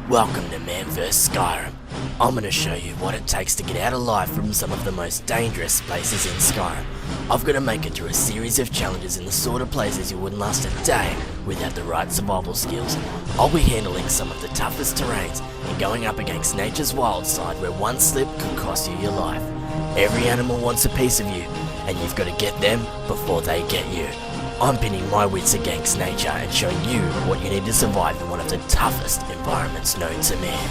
Welcome to Man vs. Skyrim. I'm going to show you what it takes to get out alive from some of the most dangerous places in Skyrim. I've got to make it through a series of challenges in the sort of places you wouldn't last a day without the right survival skills. I'll be handling some of the toughest terrains and going up against nature's wild side where one slip could cost you your life. Every animal wants a piece of you, and you've got to get them before they get you. I'm pinning my wits against nature and showing you what you need to survive in one of the toughest environments known to man.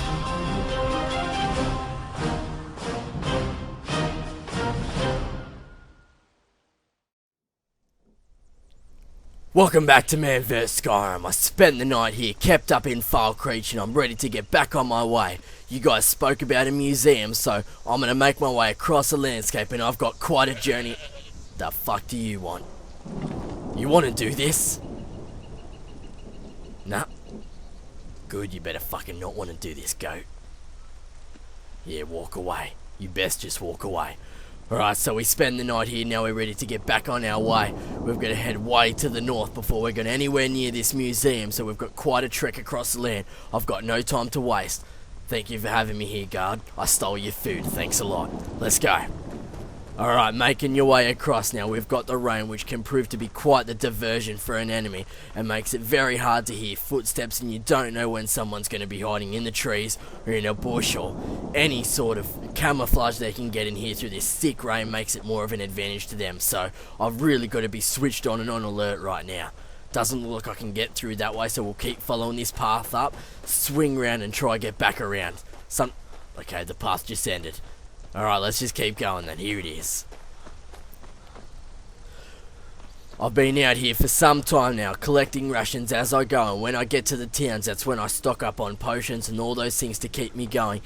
Welcome back to Man vs. Skyrim. I spent the night here, kept up in File Creech, and I'm ready to get back on my way. You guys spoke about a museum, so I'm going to make my way across the landscape, and I've got quite a journey. The fuck do you want? You want to do this? Nah. Good, you better fucking not want to do this, goat. Yeah, walk away. You best just walk away. Alright, so we spend the night here, now we're ready to get back on our way. We've got to head way to the north before we're going anywhere near this museum, so we've got quite a trek across the land. I've got no time to waste. Thank you for having me here, guard. I stole your food, thanks a lot. Let's go. Alright, making your way across now. We've got the rain, which can prove to be quite the diversion for an enemy and makes it very hard to hear footsteps, and you don't know when someone's going to be hiding in the trees or in a bush, or any sort of camouflage they can get in here through this thick rain makes it more of an advantage to them. So I've really got to be switched on and on alert right now. Doesn't look like I can get through that way, so we'll keep following this path up, swing around and try get back around. Okay, the path just ended. Alright, let's just keep going then. Here it is. I've been out here for some time now, collecting rations as I go, and when I get to the towns, that's when I stock up on potions and all those things to keep me going.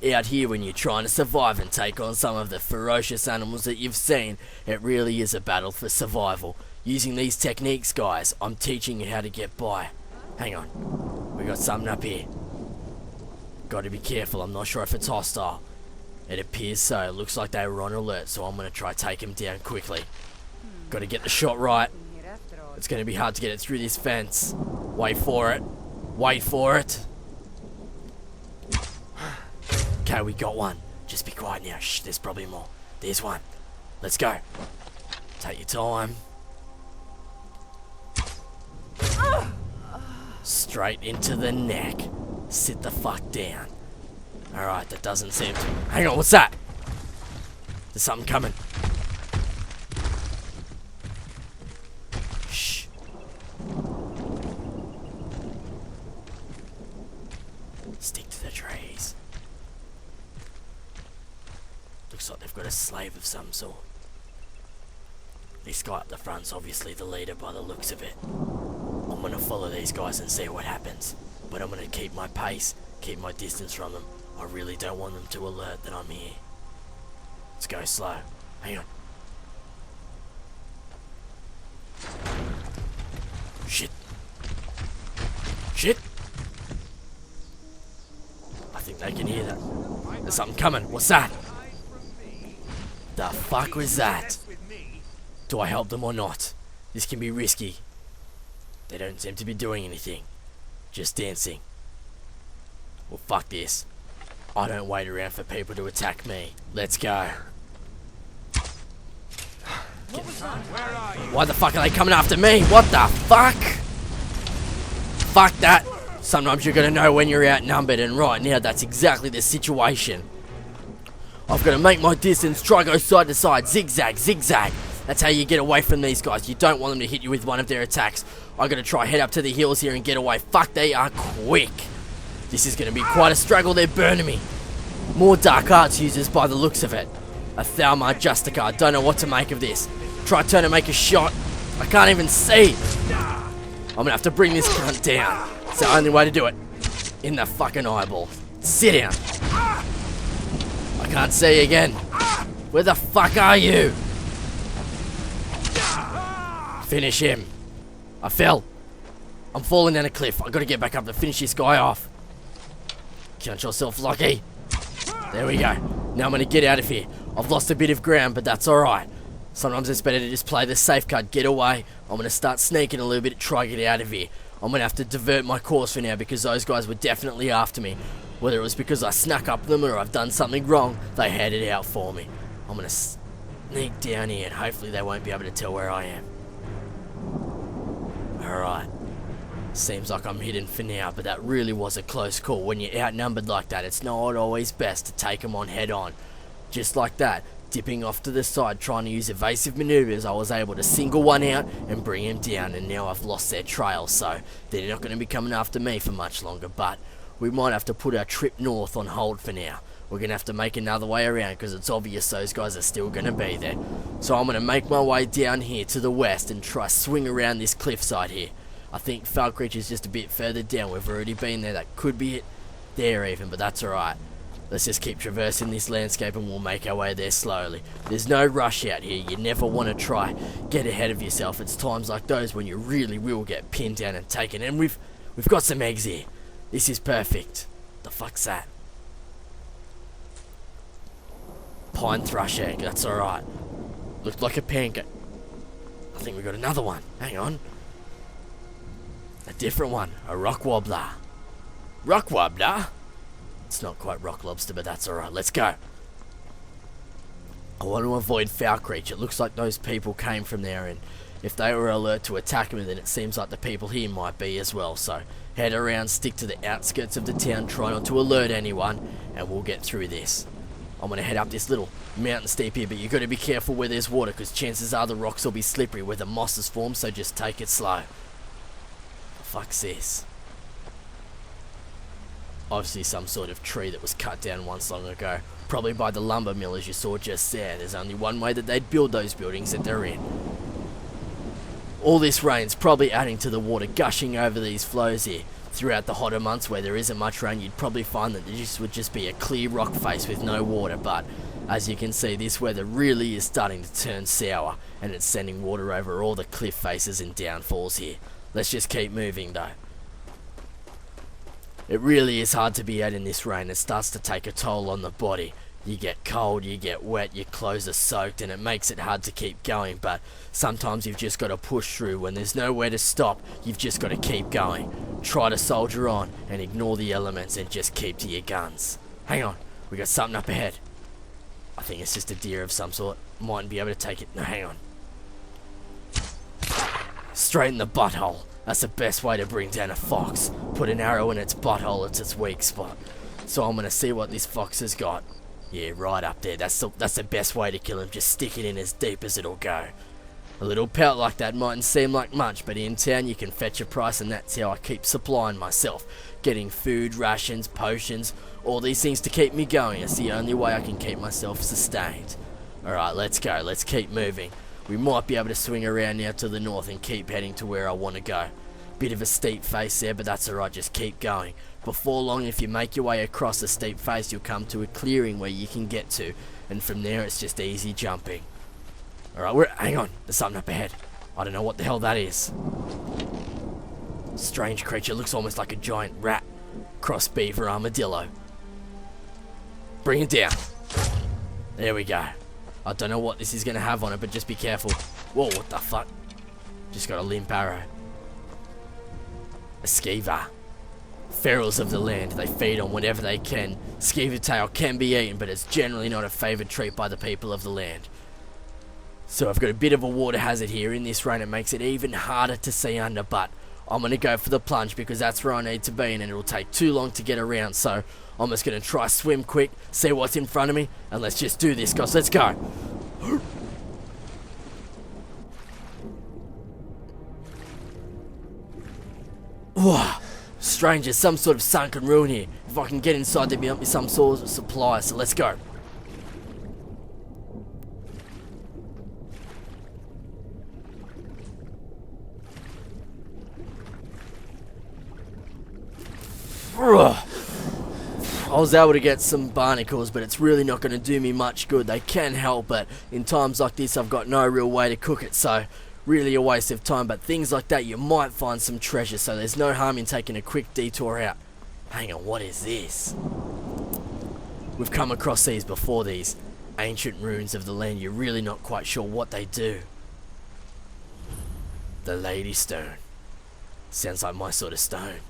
Out here, when you're trying to survive and take on some of the ferocious animals that you've seen, it really is a battle for survival. Using these techniques, guys, I'm teaching you how to get by. Hang on. We got something up here. Got to be careful, I'm not sure if it's hostile. It appears so. It looks like they were on alert, so I'm going to try take him down quickly. Got to get the shot right. It's going to be hard to get it through this fence. Wait for it. Wait for it. Okay, we got one. Just be quiet now. Shh, there's probably more. There's one. Let's go. Take your time. Straight into the neck. Sit the fuck down. Alright, that doesn't seem to... Hang on, what's that? There's something coming. Shh. Stick to the trees. Looks like they've got a slave of some sort. This guy up the front's obviously the leader by the looks of it. I'm gonna follow these guys and see what happens. But I'm gonna keep my pace, keep my distance from them. I really don't want them to alert that I'm here. Let's go slow. Hang on. Shit. Shit. I think they can hear that. There's something coming. What's that? The fuck was that? Do I help them or not? This can be risky. They don't seem to be doing anything. Just dancing. Well, fuck this. I don't wait around for people to attack me. Let's go. Why the fuck are they coming after me? What the fuck? Fuck that. Sometimes you're gonna know when you're outnumbered, and right now that's exactly the situation. I've got to make my distance, try go side to side, zigzag, zigzag. That's how you get away from these guys. You don't want them to hit you with one of their attacks. I've got to try head up to the hills here and get away. Fuck, they are quick. This is going to be quite a struggle. They're burning me. More dark arts users by the looks of it. A Thalmar Justica. Don't know what to make of this. Try turn and make a shot. I can't even see. I'm going to have to bring this cunt down. It's the only way to do it. In the fucking eyeball. Sit down. I can't see again. Where the fuck are you? Finish him. I fell. I'm falling down a cliff. I've got to get back up to finish this guy off. Count yourself lucky. There we go. Now I'm going to get out of here. I've lost a bit of ground, but that's alright. Sometimes it's better to just play the safe card, get away. I'm going to start sneaking a little bit to try to get out of here. I'm gonna have to divert my course for now because those guys were definitely after me. Whether it was because I snuck up them or I've done something wrong, they had it out for me. I'm gonna sneak down here and hopefully they won't be able to tell where I am. Alright. Seems like I'm hidden for now, but that really was a close call. When you're outnumbered like that, it's not always best to take them on head on. Just like that, dipping off to the side, trying to use evasive maneuvers, I was able to single one out and bring him down, and now I've lost their trail, so they're not going to be coming after me for much longer, but we might have to put our trip north on hold for now. We're going to have to make another way around because it's obvious those guys are still going to be there. So I'm going to make my way down here to the west and try swing around this cliffside here. I think Falkreach is just a bit further down. We've already been there. That could be it there even, but that's alright. Let's just keep traversing this landscape and we'll make our way there slowly. There's no rush out here. You never want to try get ahead of yourself. It's times like those when you really will get pinned down and taken. And we've got some eggs here. This is perfect. The fuck's that? Pine thrush egg. That's alright. Looked like a pancake. I think we got another one. Hang on. A different one. A rock wobbler. Rock wobbler? It's not quite rock lobster, but that's alright. Let's go. I want to avoid Falkreach. It looks like those people came from there, and if they were alert to attack me, then it seems like the people here might be as well. So head around, stick to the outskirts of the town, try not to alert anyone, and we'll get through this. I'm going to head up this little mountain steep here, but you've got to be careful where there's water, because chances are the rocks will be slippery where the moss is formed, so just take it slow. Fuck's this? Obviously some sort of tree that was cut down once long ago. Probably by the lumber mill, as you saw just there. There's only one way that they'd build those buildings that they're in. All this rain's probably adding to the water gushing over these flows here. Throughout the hotter months where there isn't much rain, you'd probably find that this would just be a clear rock face with no water, but as you can see, this weather really is starting to turn sour, and it's sending water over all the cliff faces and downfalls here. Let's just keep moving though. It really is hard to be out in this rain. It starts to take a toll on the body. You get cold, you get wet, your clothes are soaked, and it makes it hard to keep going, but sometimes you've just got to push through. When there's nowhere to stop, you've just got to keep going. Try to soldier on and ignore the elements and just keep to your guns. Hang on, we got something up ahead. I think it's just a deer of some sort. Mightn't be able to take it. No, hang on. Straight in the butthole. That's the best way to bring down a fox. Put an arrow in its butthole, it's its weak spot. So I'm gonna see what this fox has got. Yeah, right up there. That's the best way to kill him. Just stick it in as deep as it'll go. A little pelt like that mightn't seem like much, but in town you can fetch a price, and that's how I keep supplying myself. Getting food, rations, potions, all these things to keep me going. It's the only way I can keep myself sustained. Alright, let's go. Let's keep moving. We might be able to swing around now to the north and keep heading to where I want to go. Bit of a steep face there, but that's alright, just keep going. Before long, if you make your way across the steep face, you'll come to a clearing where you can get to, and from there it's just easy jumping. Alright, hang on, there's something up ahead. I don't know what the hell that is. Strange creature, looks almost like a giant rat. Cross beaver armadillo. Bring it down. There we go. I don't know what this is going to have on it, but just be careful. Whoa, what the fuck? Just got a limp arrow. A skeever. Ferals of the land, they feed on whatever they can. Skeever tail can be eaten, but it's generally not a favoured treat by the people of the land. So I've got a bit of a water hazard here. In this rain, it makes it even harder to see under, but I'm going to go for the plunge because that's where I need to be, and it'll take too long to get around, so I'm just going to try swim quick, see what's in front of me, and let's just do this, guys. Let's go. Whoa. Strange, there's some sort of sunken ruin here. If I can get inside, there'll be some sort of supply, so let's go. I was able to get some barnacles, but it's really not going to do me much good. They can help, but in times like this I've got no real way to cook it, so really a waste of time. But things like that, you might find some treasure, so there's no harm in taking a quick detour out. Hang on, what is this? We've come across these before, these ancient ruins of the land. You're really not quite sure what they do. The Lady Stone. Sounds like my sort of stone.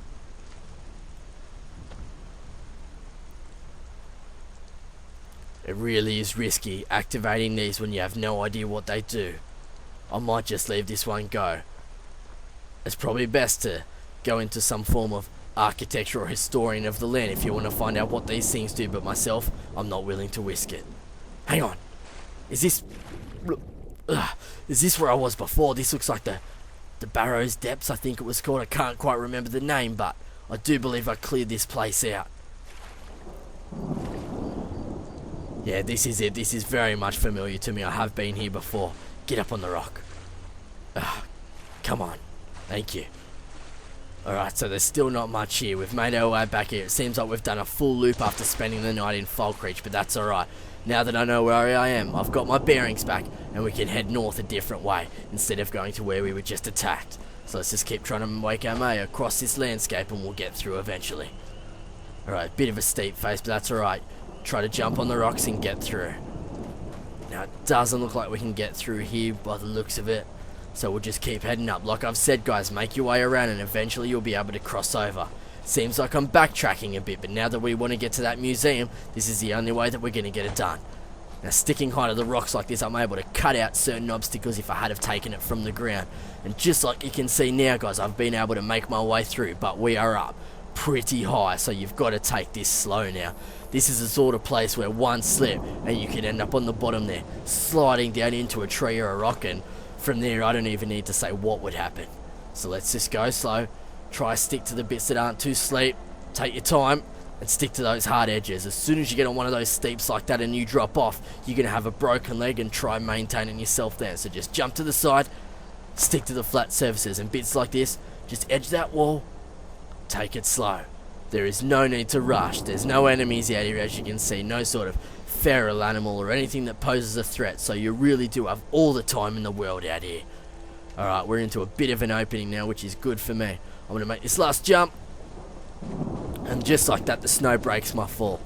It really is risky activating these when you have no idea what they do. I might just leave this one go. It's probably best to go into some form of architecture or historian of the land if you want to find out what these things do, but myself, I'm not willing to risk it. Hang on. Is this where I was before? This looks like the Barrows Depths, I think it was called. I can't quite remember the name, but I do believe I cleared this place out. Yeah, this is it. This is very much familiar to me. I have been here before. Get up on the rock. Come on. Thank you. Alright, so there's still not much here. We've made our way back here. It seems like we've done a full loop after spending the night in Falkreach, but that's alright. Now that I know where I am, I've got my bearings back, and we can head north a different way, instead of going to where we were just attacked. So let's just keep trying to make our way across this landscape, and we'll get through eventually. Alright, bit of a steep face, but that's alright. Try to jump on the rocks and get through. Now, it doesn't look like we can get through here by the looks of it. So we'll just keep heading up. Like I've said, guys, make your way around and eventually you'll be able to cross over. Seems like I'm backtracking a bit, but now that we want to get to that museum, this is the only way that we're going to get it done. Now, sticking high to the rocks like this, I'm able to cut out certain obstacles if I had have taken it from the ground. And just like you can see now, guys, I've been able to make my way through, but we are up pretty high, so you've got to take this slow now. This is the sort of place where one slip and you could end up on the bottom there, sliding down into a tree or a rock, and from there I don't even need to say what would happen. So let's just go slow, try stick to the bits that aren't too steep, take your time, and stick to those hard edges. As soon as you get on one of those steeps like that and you drop off, you're going to have a broken leg and try maintaining yourself there. So just jump to the side, stick to the flat surfaces, and bits like this, just edge that wall, take it slow. There is no need to rush. There's no enemies out here, as you can see, no sort of feral animal or anything that poses a threat, so you really do have all the time in the world out here. Alright, we're into a bit of an opening now, which is good for me. I'm going to make this last jump, and just like that, the snow breaks my fall.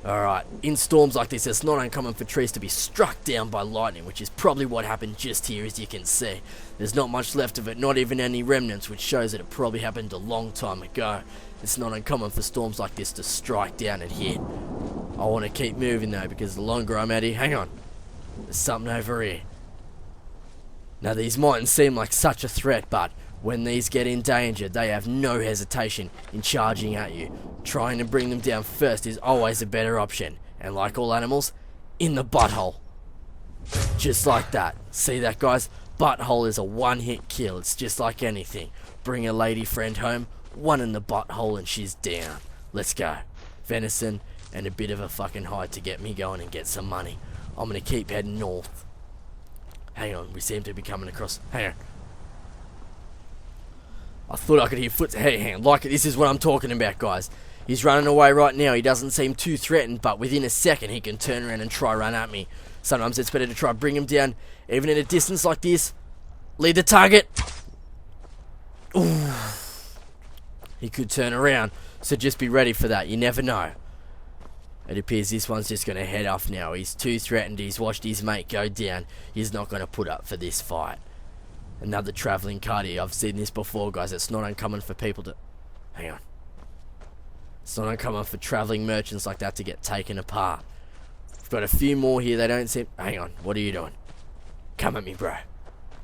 Alright, in storms like this, it's not uncommon for trees to be struck down by lightning, which is probably what happened just here, as you can see. There's not much left of it, not even any remnants, which shows that it probably happened a long time ago. It's not uncommon for storms like this to strike down and hit. I want to keep moving though, because the longer I'm out here, hang on, there's something over here. Now these mightn't seem like such a threat, but when these get in danger, they have no hesitation in charging at you. Trying to bring them down first is always a better option, and like all animals, in the butthole. Just like that. See that, guys? Butthole is a one-hit kill. It's just like anything. Bring a lady friend home, one in the butthole and she's down. Let's go. Venison and a bit of a fucking hide to get me going and get some money. I'm gonna keep heading north. Hang on, we seem to be coming across. Hang on. I thought I could hear foot. Hey, hang on. Like, this is what I'm talking about, guys. He's running away right now. He doesn't seem too threatened, but within a second he can turn around and try run at me. Sometimes it's better to try bring him down, even at a distance like this. Lead the target. Ooh. He could turn around, so just be ready for that. You never know. It appears this one's just going to head off now. He's too threatened. He's watched his mate go down. He's not going to put up for this fight. Another travelling cart here. I've seen this before, guys. It's not uncommon for people to... Hang on. It's not uncommon for travelling merchants like that to get taken apart. We've got a few more here. They don't seem... Hang on. What are you doing? Come at me, bro.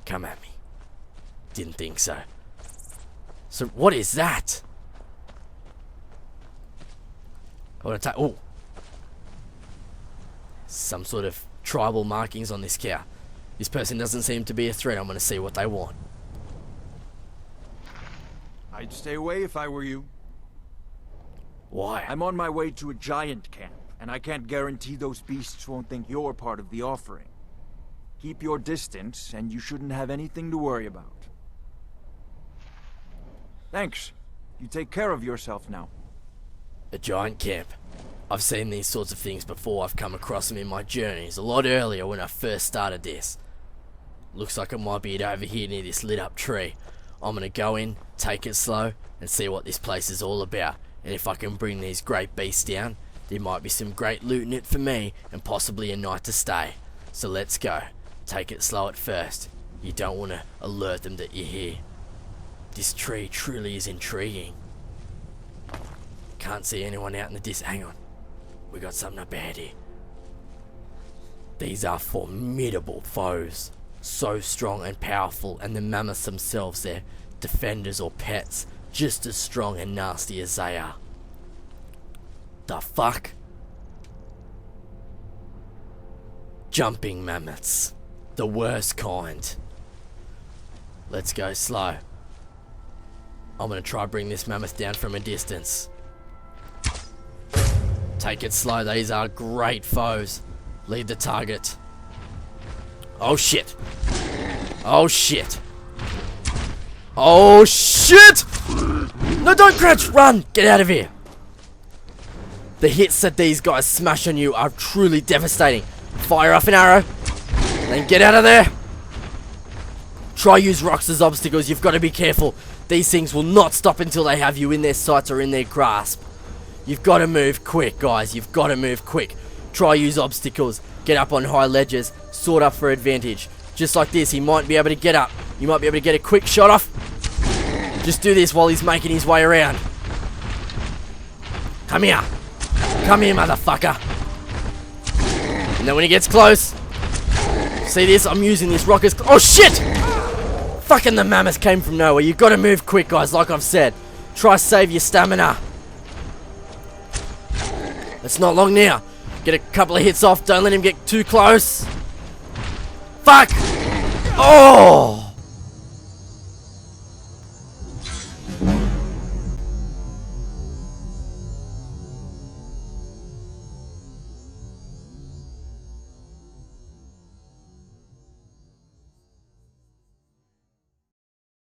Come at me. Didn't think so. So, what is that? I want to take... Oh. Some sort of tribal markings on this cow. This person doesn't seem to be a threat. I'm going to see what they want. I'd stay away if I were you. Why? I'm on my way to a giant camp, and I can't guarantee those beasts won't think you're part of the offering. Keep your distance, and you shouldn't have anything to worry about. Thanks. You take care of yourself now. A giant camp. I've seen these sorts of things before. I've come across them in my journeys a lot earlier when I first started this. Looks like it might be over here near this lit up tree. I'm gonna go in, take it slow, and see what this place is all about. And if I can bring these great beasts down, there might be some great loot in it for me, and possibly a night to stay. So let's go. Take it slow at first. You don't want to alert them that you're here. This tree truly is intriguing. Can't see anyone out in the distance. Hang on. We got something up ahead here. These are formidable foes. So strong and powerful, and the mammoths themselves, they're defenders or pets, just as strong and nasty as they are. The fuck? Jumping mammoths. The worst kind. Let's go slow. I'm gonna try bring this mammoth down from a distance. Take it slow, these are great foes. Lead the target. Oh shit. Oh shit. Oh shit! No, don't crouch, run! Get out of here. The hits that these guys smash on you are truly devastating. Fire off an arrow. Then get out of there. Try use rocks as obstacles, you've got to be careful. These things will not stop until they have you in their sights or in their grasp. You've got to move quick, guys. You've got to move quick. Try use obstacles. Get up on high ledges. Sword up for advantage. Just like this, he might be able to get up. You might be able to get a quick shot off. Just do this while he's making his way around. Come here. Come here, motherfucker. And then when he gets close, see this? I'm using this rock as... Oh, shit! Fucking the mammoth came from nowhere. You've got to move quick, guys, like I've said. Try save your stamina. It's not long now. Get a couple of hits off. Don't let him get too close. Fuck! Oh!